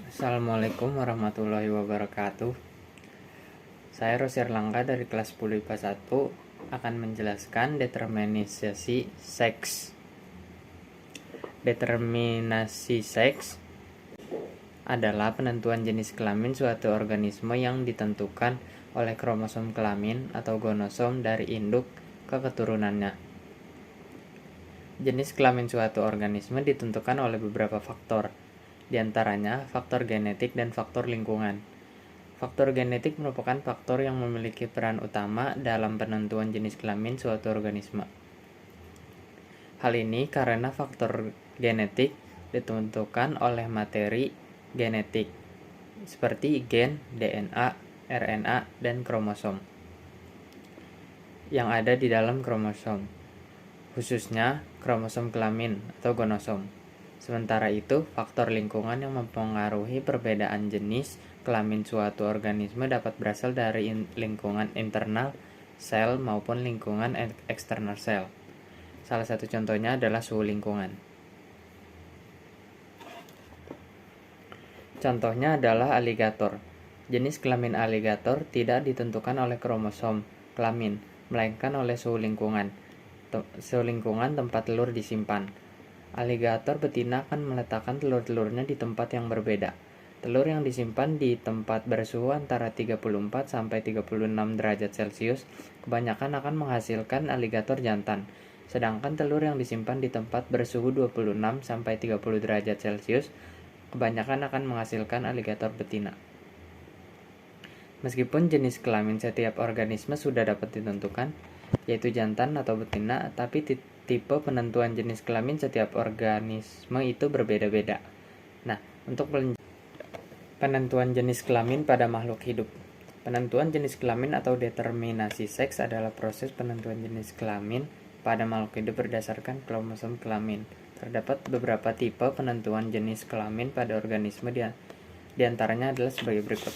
Assalamualaikum warahmatullahi wabarakatuh. Saya Rosir Langga dari kelas 10 IPA 1 akan menjelaskan determinasi seks. Determinasi seks adalah penentuan jenis kelamin suatu organisme yang ditentukan oleh kromosom kelamin atau gonosom dari induk ke keturunannya. Jenis kelamin suatu organisme ditentukan oleh beberapa faktor, di antaranya faktor genetik dan faktor lingkungan. Faktor genetik merupakan faktor yang memiliki peran utama dalam penentuan jenis kelamin suatu organisme. Hal ini karena faktor genetik ditentukan oleh materi genetik, seperti gen, DNA, RNA, dan kromosom yang ada di dalam kromosom, khususnya kromosom kelamin atau gonosom. Sementara itu, faktor lingkungan yang mempengaruhi perbedaan jenis kelamin suatu organisme dapat berasal dari lingkungan internal sel maupun lingkungan eksternal sel. Salah satu contohnya adalah suhu lingkungan. Contohnya adalah aligator. Jenis kelamin aligator tidak ditentukan oleh kromosom kelamin, melainkan oleh suhu lingkungan. Suhu lingkungan tempat telur disimpan. Aligator betina akan meletakkan telur-telurnya di tempat yang berbeda. Telur yang disimpan di tempat bersuhu antara 34 sampai 36 derajat Celcius kebanyakan akan menghasilkan aligator jantan. Sedangkan telur yang disimpan di tempat bersuhu 26 sampai 30 derajat Celcius kebanyakan akan menghasilkan aligator betina. Meskipun jenis kelamin setiap organisme sudah dapat ditentukan, yaitu jantan atau betina, tapi tipe penentuan jenis kelamin setiap organisme itu berbeda-beda. Nah, untuk penentuan jenis kelamin pada makhluk hidup. Penentuan jenis kelamin atau determinasi seks adalah proses penentuan jenis kelamin pada makhluk hidup berdasarkan kromosom kelamin. Terdapat beberapa tipe penentuan jenis kelamin pada organisme, di antaranya adalah sebagai berikut.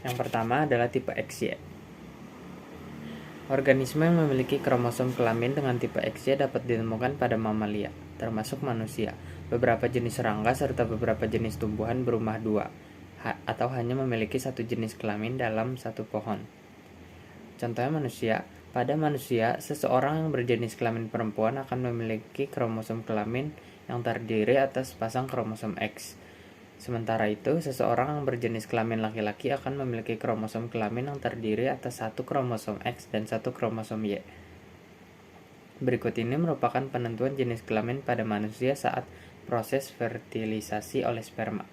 Yang pertama adalah tipe XY. Organisme yang memiliki kromosom kelamin dengan tipe XY dapat ditemukan pada mamalia, termasuk manusia. Beberapa jenis serangga serta beberapa jenis tumbuhan berumah dua, atau hanya memiliki satu jenis kelamin dalam satu pohon. Contohnya manusia. Pada manusia, seseorang yang berjenis kelamin perempuan akan memiliki kromosom kelamin yang terdiri atas sepasang kromosom X. Sementara itu, seseorang yang berjenis kelamin laki-laki akan memiliki kromosom kelamin yang terdiri atas satu kromosom X dan satu kromosom Y. Berikut ini merupakan penentuan jenis kelamin pada manusia saat proses fertilisasi oleh sperma.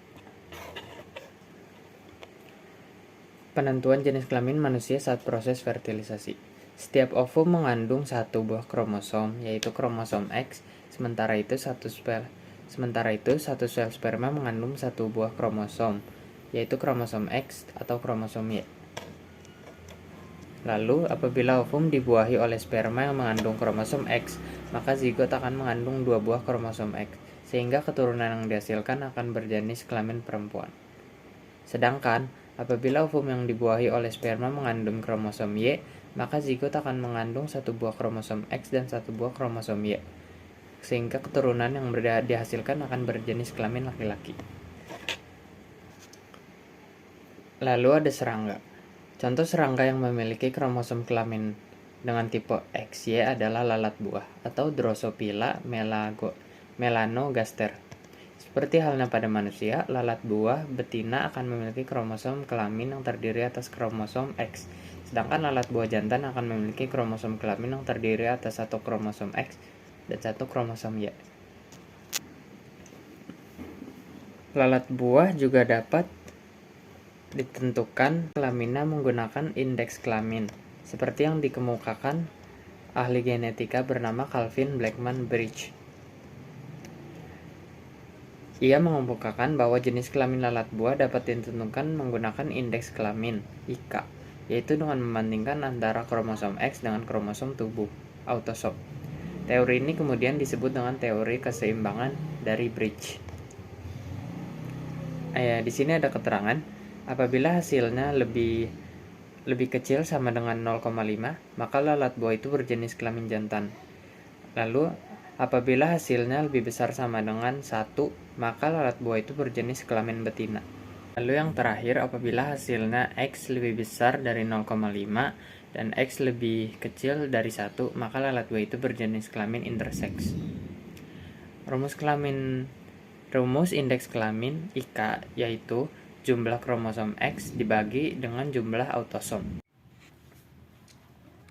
Penentuan jenis kelamin manusia saat proses fertilisasi. Setiap ovum mengandung satu buah kromosom, yaitu kromosom X, sementara itu satu sel sperma mengandung satu buah kromosom, yaitu kromosom X atau kromosom Y. Lalu, apabila ovum dibuahi oleh sperma yang mengandung kromosom X, maka zigot akan mengandung dua buah kromosom X, sehingga keturunan yang dihasilkan akan berjenis kelamin perempuan. Sedangkan, apabila ovum yang dibuahi oleh sperma mengandung kromosom Y, maka zigot akan mengandung satu buah kromosom X dan satu buah kromosom Y, sehingga keturunan yang dihasilkan akan berjenis kelamin laki-laki. Lalu ada serangga. Contoh serangga yang memiliki kromosom kelamin dengan tipe XY adalah lalat buah atau Drosophila melanogaster. Seperti halnya pada manusia, lalat buah betina akan memiliki kromosom kelamin yang terdiri atas kromosom X, sedangkan lalat buah jantan akan memiliki kromosom kelamin yang terdiri atas satu kromosom X dan satu kromosom Y. Lalat buah juga dapat ditentukan kelaminnya menggunakan indeks kelamin, seperti yang dikemukakan ahli genetika bernama Calvin Blackman Bridge. Ia mengemukakan bahwa jenis kelamin lalat buah dapat ditentukan menggunakan indeks kelamin, IK, yaitu dengan membandingkan antara kromosom X dengan kromosom tubuh, autosom. Teori ini kemudian disebut dengan teori keseimbangan dari Bridge. Di sini ada keterangan, apabila hasilnya lebih kecil sama dengan 0,5, maka lalat buah itu berjenis kelamin jantan. Lalu Apabila hasilnya lebih besar sama dengan 1, maka lalat buah itu berjenis kelamin betina. Lalu yang terakhir, apabila hasilnya X lebih besar dari 0,5 dan X lebih kecil dari 1, maka lalat buah itu berjenis kelamin intersex. Rumus indeks kelamin IK yaitu jumlah kromosom X dibagi dengan jumlah autosom.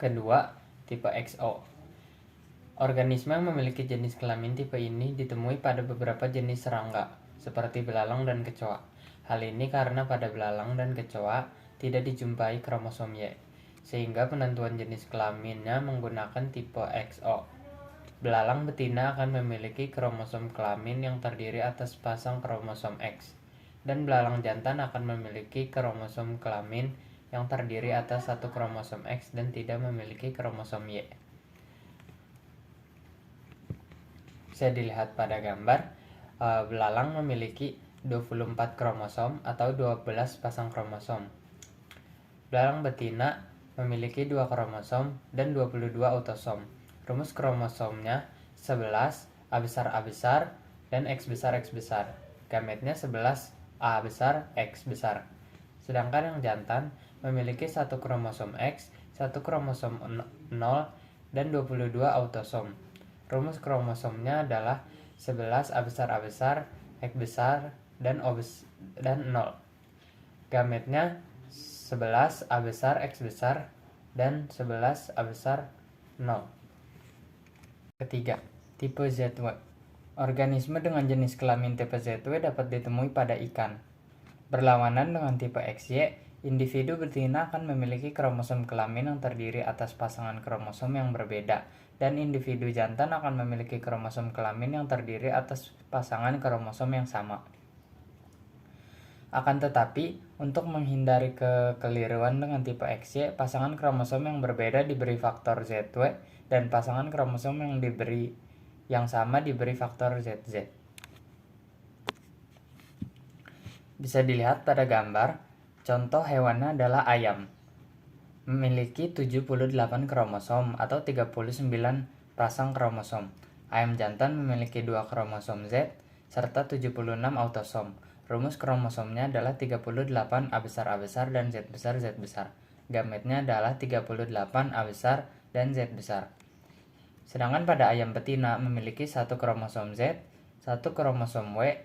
Kedua, tipe XO. Organisme yang memiliki jenis kelamin tipe ini ditemui pada beberapa jenis serangga, seperti belalang dan kecoa. Hal ini karena pada belalang dan kecoa tidak dijumpai kromosom Y, sehingga penentuan jenis kelaminnya menggunakan tipe XO. Belalang betina akan memiliki kromosom kelamin yang terdiri atas pasang kromosom X, dan belalang jantan akan memiliki kromosom kelamin yang terdiri atas satu kromosom X dan tidak memiliki kromosom Y. Bisa dilihat pada gambar, belalang memiliki 24 kromosom atau 12 pasang kromosom. Belalang betina memiliki 2 kromosom dan 22 autosom. Rumus kromosomnya 11 A besar A besar dan X besar X besar. Gametnya 11 A besar X besar. Sedangkan yang jantan memiliki 1 kromosom X, 1 kromosom 0 dan 22 autosom. Rumus kromosomnya adalah 11 A besar X besar dan 0. Gametnya 11 A besar X besar dan 11 A besar 0. Ketiga, tipe ZW. Organisme dengan jenis kelamin tipe ZW dapat ditemui pada ikan. Berlawanan dengan tipe XY, individu betina akan memiliki kromosom kelamin yang terdiri atas pasangan kromosom yang berbeda, dan individu jantan akan memiliki kromosom kelamin yang terdiri atas pasangan kromosom yang sama. Akan tetapi, untuk menghindari kekeliruan dengan tipe XY, pasangan kromosom yang berbeda diberi faktor ZW dan pasangan kromosom yang sama diberi faktor ZZ. Bisa dilihat pada gambar, contoh hewannya adalah ayam. Memiliki 78 kromosom atau 39 pasang kromosom. Ayam jantan memiliki 2 kromosom Z serta 76 autosom. Rumus kromosomnya adalah 38 A besar dan Z besar Z besar. Gametnya adalah 38 A besar dan Z besar. Sedangkan pada ayam betina memiliki 1 kromosom Z, 1 kromosom W,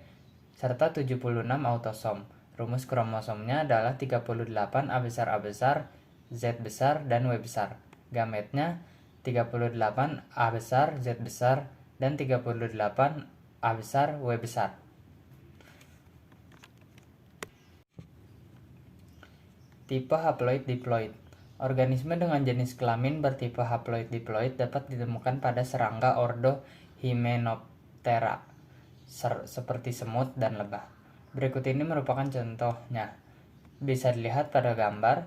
serta 76 autosom. Rumus kromosomnya adalah 38 A besar, Z besar, dan W besar. Gametnya 38 A besar, Z besar, dan 38 A besar, W besar. Tipe haploid-diploid. Organisme dengan jenis kelamin bertipe haploid-diploid dapat ditemukan pada serangga ordo Hymenoptera, seperti semut dan lebah. Berikut ini merupakan contohnya. Bisa dilihat pada gambar,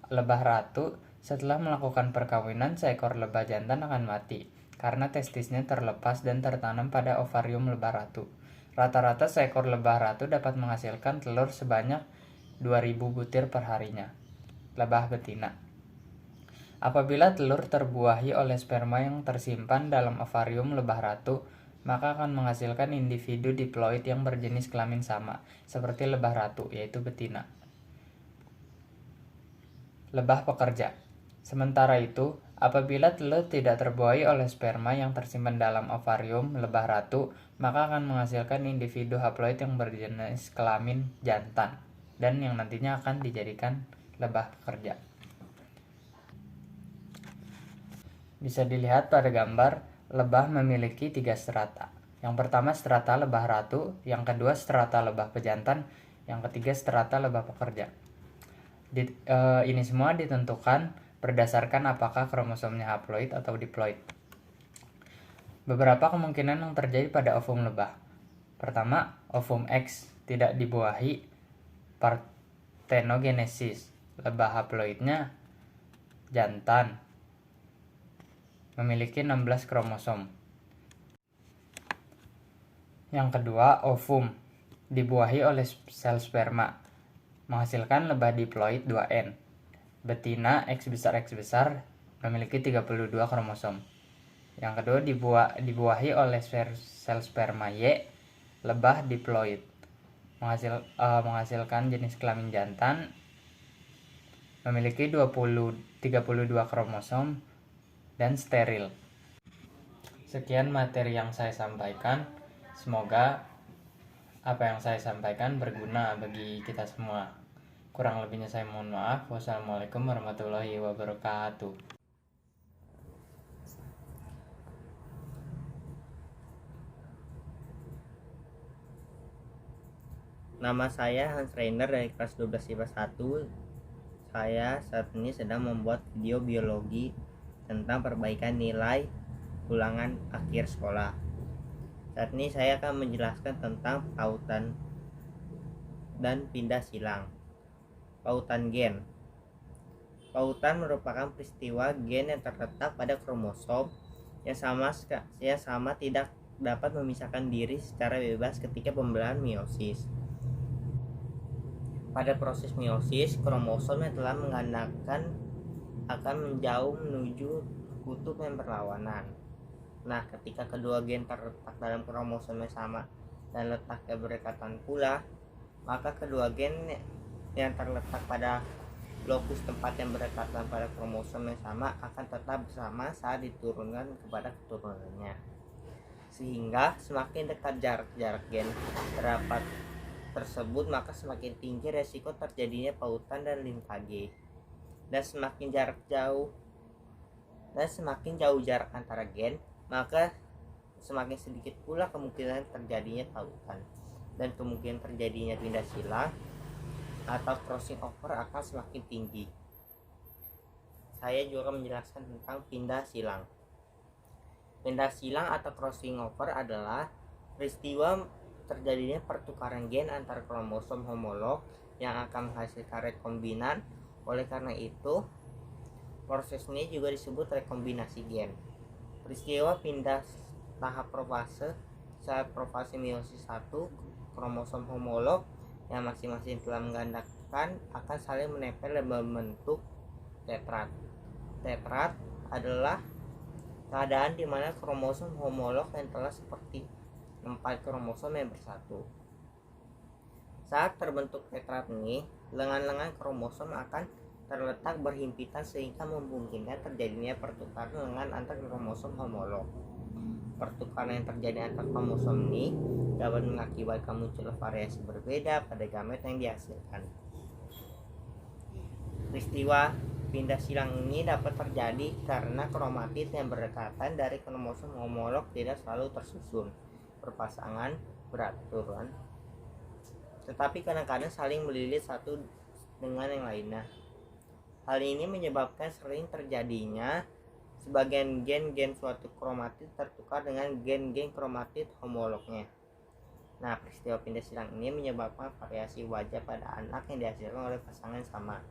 lebah ratu setelah melakukan perkawinan, seekor lebah jantan akan mati karena testisnya terlepas dan tertanam pada ovarium lebah ratu. Rata-rata seekor lebah ratu dapat menghasilkan telur sebanyak 2000 butir per harinya. Lebah betina. Apabila telur terbuahi oleh sperma yang tersimpan dalam ovarium lebah ratu, maka akan menghasilkan individu diploid yang berjenis kelamin sama, seperti lebah ratu, yaitu betina. Lebah pekerja. Sementara itu, apabila telur tidak terbuahi oleh sperma yang tersimpan dalam ovarium lebah ratu, maka akan menghasilkan individu haploid yang berjenis kelamin jantan, dan yang nantinya akan dijadikan lebah pekerja. Bisa dilihat pada gambar, lebah memiliki 3 strata. Yang pertama strata lebah ratu, yang kedua strata lebah pejantan, yang ketiga strata lebah pekerja. Ini semua ditentukan berdasarkan apakah kromosomnya haploid atau diploid. Beberapa kemungkinan yang terjadi pada ovum lebah. Pertama, ovum X tidak dibuahi parthenogenesis. Lebah haploidnya jantan, memiliki 16 kromosom. Yang kedua, ovum dibuahi oleh sel sperma, menghasilkan lebah diploid 2N. Betina X besar memiliki 32 kromosom. Yang kedua, dibuahi oleh sel sperma Y, lebah diploid, menghasilkan jenis kelamin jantan, memiliki 32 kromosom, dan steril. Sekian materi yang saya sampaikan. Semoga apa yang saya sampaikan berguna bagi kita semua. Kurang lebihnya saya mohon maaf. Wassalamualaikum warahmatullahi wabarakatuh. Nama saya Hans Reiner dari kelas 12 IPA 1. Saya saat ini sedang membuat video biologi tentang perbaikan nilai ulangan akhir sekolah. Saat ini saya akan menjelaskan tentang pautan dan pindah silang. Pautan gen. Pautan merupakan peristiwa gen yang terletak pada kromosom yang sama tidak dapat memisahkan diri secara bebas ketika pembelahan meiosis. Pada proses meiosis, kromosom yang telah menggandakan akan menjauh menuju kutub yang berlawanan. Nah, ketika kedua gen terletak dalam kromosom yang sama dan letaknya berdekatan pula, maka kedua gen yang terletak pada lokus tempat yang berdekatan pada kromosom yang sama akan tetap bersama saat diturunkan kepada keturunannya. Sehingga semakin dekat jarak gen terdapat tersebut, maka semakin tinggi resiko terjadinya pautan dan linkage. Dan semakin jauh jarak antara gen, maka semakin sedikit pula kemungkinan terjadinya pautan, dan kemungkinan terjadinya pindah silang atau crossing over akan semakin tinggi. Saya juga menjelaskan tentang pindah silang. Pindah silang atau crossing over adalah peristiwa terjadinya pertukaran gen antar kromosom homolog yang akan menghasilkan rekombinan. Oleh karena itu, proses ini juga disebut rekombinasi gen. Peristiwa pindah tahap profase saat profase meiosis 1, kromosom homolog yang masing-masing telah menggandakan akan saling menempel dan membentuk tetrat. Tetrat adalah keadaan di mana kromosom homolog yang telah seperti 4 kromosom yang bersatu. Saat terbentuk tetrat ini, lengan-lengan kromosom akan terletak berhimpitan sehingga memungkinkan terjadinya pertukaran lengan antar kromosom homolog. Pertukaran yang terjadi antar kromosom ini dapat mengakibatkan munculnya variasi berbeda pada gamet yang dihasilkan. Peristiwa pindah silang ini dapat terjadi karena kromatid yang berdekatan dari kromosom homolog tidak selalu tersusun berpasangan beraturan, tetapi kadang-kadang saling melilit satu dengan yang lainnya. Hal ini menyebabkan sering terjadinya sebagian gen suatu kromatid tertukar dengan gen kromatid homolognya. Nah, peristiwa pindah silang ini menyebabkan variasi wajah pada anak yang dihasilkan oleh pasangan sama.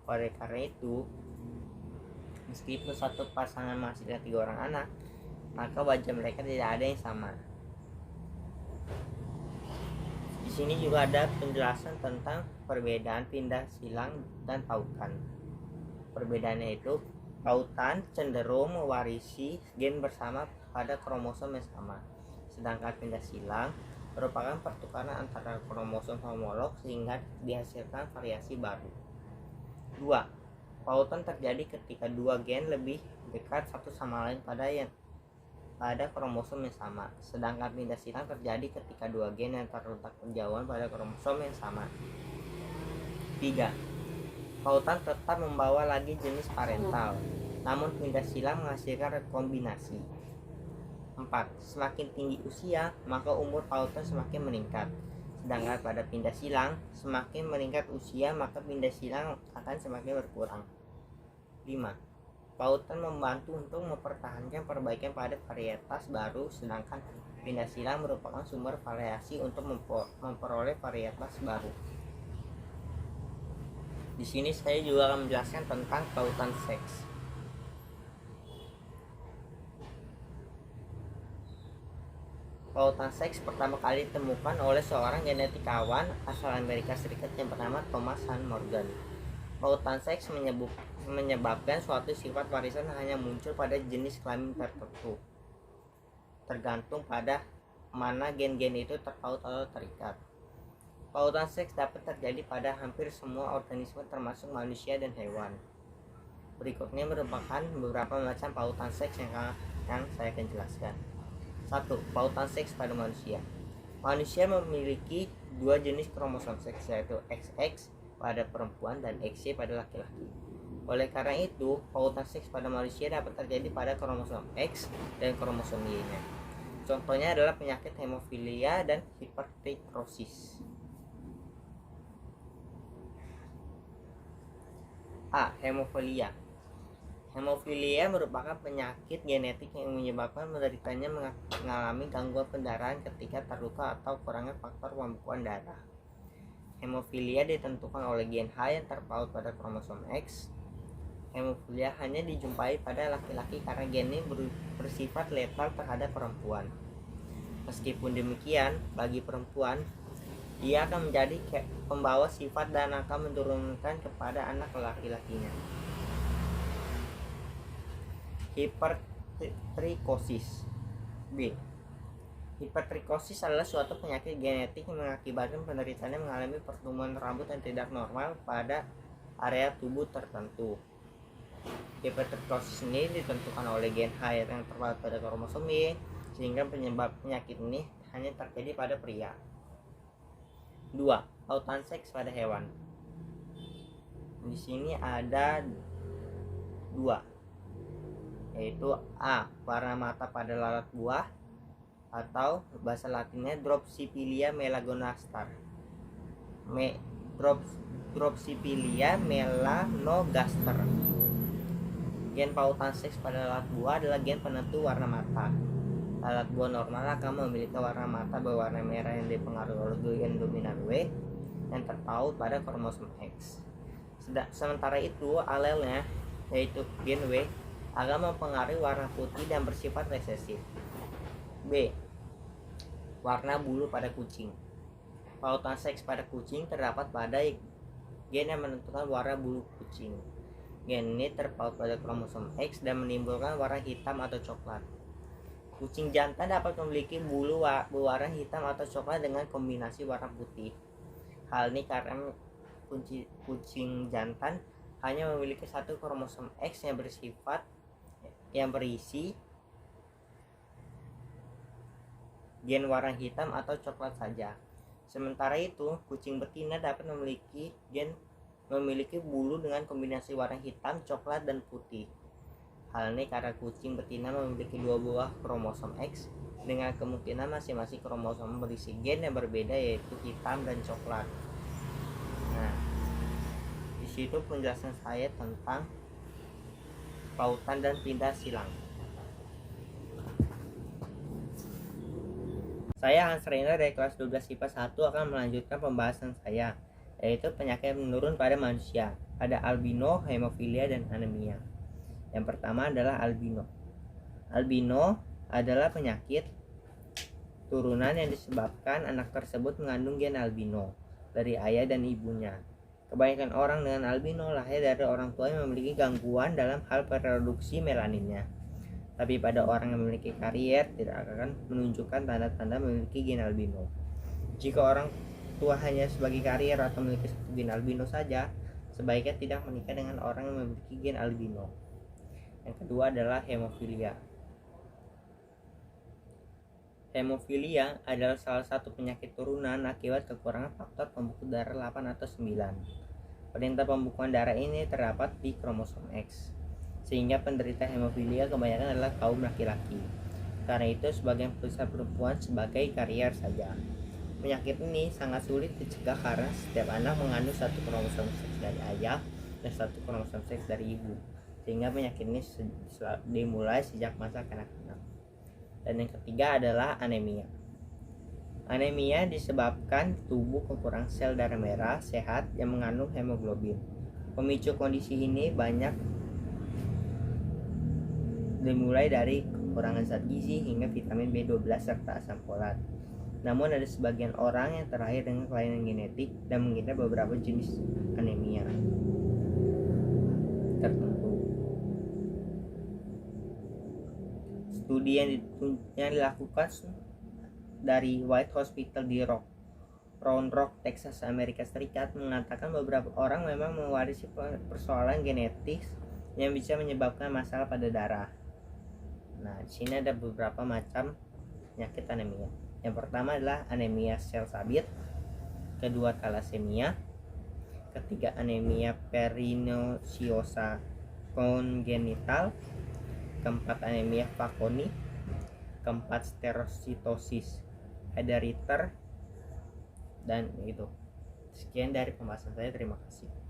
Oleh karena itu, meskipun satu pasangan menghasilkan 3 orang anak, maka wajah mereka tidak ada yang sama. Di sini juga ada penjelasan tentang perbedaan pindah silang dan pautan. Perbedaannya itu, pautan cenderung mewarisi gen bersama pada kromosom yang sama, sedangkan pindah silang merupakan pertukaran antara kromosom homolog sehingga dihasilkan variasi baru. 2. Pautan terjadi ketika 2 gen lebih dekat satu sama lain pada kromosom yang sama, sedangkan pindah silang terjadi ketika 2 gen yang terletak berjauhan pada kromosom yang sama. 3. Pautan tetap membawa lagi jenis parental, namun pindah silang menghasilkan rekombinasi. 4. Semakin tinggi usia, maka umur pautan semakin meningkat. Sedangkan pada pindah silang, semakin meningkat usia, maka pindah silang akan semakin berkurang. 5. Pautan membantu untuk mempertahankan perbaikan pada varietas baru, sedangkan pindah silang merupakan sumber variasi untuk memperoleh varietas baru. Di sini saya juga akan menjelaskan tentang pautan seks. Pautan seks pertama kali ditemukan oleh seorang genetikawan asal Amerika Serikat yang bernama Thomas Hunt Morgan. Pautan seks menyebabkan suatu sifat warisan hanya muncul pada jenis kelamin tertentu, tergantung pada mana gen-gen itu terpaut atau terikat. Pautan seks dapat terjadi pada hampir semua organisme termasuk manusia dan hewan. Berikutnya merupakan beberapa macam pautan seks yang saya akan jelaskan. 1. Pautan seks pada manusia. Manusia memiliki dua jenis kromosom seks, yaitu XX pada perempuan dan XY pada laki-laki. Oleh karena itu, pautan seks pada manusia dapat terjadi pada kromosom X dan kromosom Y-nya. Contohnya adalah penyakit hemofilia dan hipertrikrosis. A. Hemofilia. Hemofilia merupakan penyakit genetik yang menyebabkan penderitanya mengalami gangguan pendarahan ketika terluka atau kurangnya faktor pembekuan darah. Hemofilia ditentukan oleh gen H yang terpaut pada kromosom X. Hemofilia hanya dijumpai pada laki-laki karena gen ini bersifat letal terhadap perempuan. Meskipun demikian, bagi perempuan, ia akan menjadi pembawa sifat dan akan menurunkan kepada anak laki-lakinya. Hipertrikosis. B. Hipertrikosis adalah suatu penyakit genetik yang mengakibatkan penderitanya mengalami pertumbuhan rambut yang tidak normal pada area tubuh tertentu. Hipertrikosis ini ditentukan oleh gen H yang terpaut pada kromosom Y, sehingga penyebab penyakit ini hanya terjadi pada pria. 2. Pautan seks pada hewan. Di sini ada 2, yaitu A. Warna mata pada lalat buah, atau bahasa latinnya Dropsipilia melanogaster. Dropsipilia melanogaster. Gen pautan seks pada lalat buah adalah gen penentu warna mata. Lalat buah normal akan memiliki warna mata berwarna merah yang dipengaruhi oleh gen dominan W yang terpaut pada kromosom X. Sementara itu, alelnya, yaitu gen W, akan mempengaruhi warna putih dan bersifat resesif. B. Warna bulu pada kucing. Pautan seks pada kucing terdapat pada gen yang menentukan warna bulu kucing. Gen ini terpaut pada kromosom X dan menimbulkan warna hitam atau coklat. Kucing jantan dapat memiliki bulu berwarna hitam atau coklat dengan kombinasi warna putih. Hal ini karena kucing jantan hanya memiliki satu kromosom X yang berisi gen warna hitam atau coklat saja. Sementara itu, kucing betina dapat memiliki bulu dengan kombinasi warna hitam, coklat, dan putih. Hal ini karena kucing betina memiliki dua buah kromosom X dengan kemungkinan masing-masing kromosom berisi gen yang berbeda, yaitu hitam dan coklat. Nah, di situ penjelasan saya tentang pautan dan pindah silang. Saya Hans Reiner dari kelas 12 IPA 1 akan melanjutkan pembahasan saya, yaitu penyakit menurun pada manusia. Ada albino, hemofilia, dan anemia. Yang pertama adalah albino. Albino adalah penyakit turunan yang disebabkan anak tersebut mengandung gen albino dari ayah dan ibunya. Kebanyakan orang dengan albino lahir dari orang tua yang memiliki gangguan dalam hal produksi melaninnya. Tapi pada orang yang memiliki karier tidak akan menunjukkan tanda-tanda memiliki gen albino. Jika orang tua hanya sebagai karier atau memiliki gen albino saja, sebaiknya tidak menikah dengan orang yang memiliki gen albino. Yang kedua adalah hemofilia. Hemofilia adalah salah satu penyakit turunan akibat kekurangan faktor pembuku darah 8 atau 9. Perintah pembukuan darah ini terdapat di kromosom X, sehingga penderita hemofilia kebanyakan adalah kaum laki-laki. Karena itu, sebagian besar perempuan sebagai karier saja. Penyakit ini sangat sulit dicegah karena setiap anak mengandung satu kromosom seks dari ayah dan satu kromosom seks dari ibu, sehingga penyakit ini dimulai sejak masa kanak-kanak. Dan yang ketiga adalah anemia. Anemia disebabkan tubuh kekurangan sel darah merah sehat yang mengandung hemoglobin. Pemicu kondisi ini banyak dimulai dari kekurangan zat gizi hingga vitamin B12 serta asam folat. Namun ada sebagian orang yang terlahir dengan kelainan genetik dan mengidap beberapa jenis anemia. tertentu. Studi yang dilakukan dari White Hospital di Round Rock, Texas, Amerika Serikat mengatakan beberapa orang memang mewarisi persoalan genetis yang bisa menyebabkan masalah pada darah. Nah, di sini ada beberapa macam penyakit anemia. Yang pertama adalah anemia sel sabit, kedua thalassemia, ketiga anemia perinociosa kongenital, keempat anemia Fanconi, keempat stereositosis herediter, dan itu. Sekian dari pembahasan saya, terima kasih.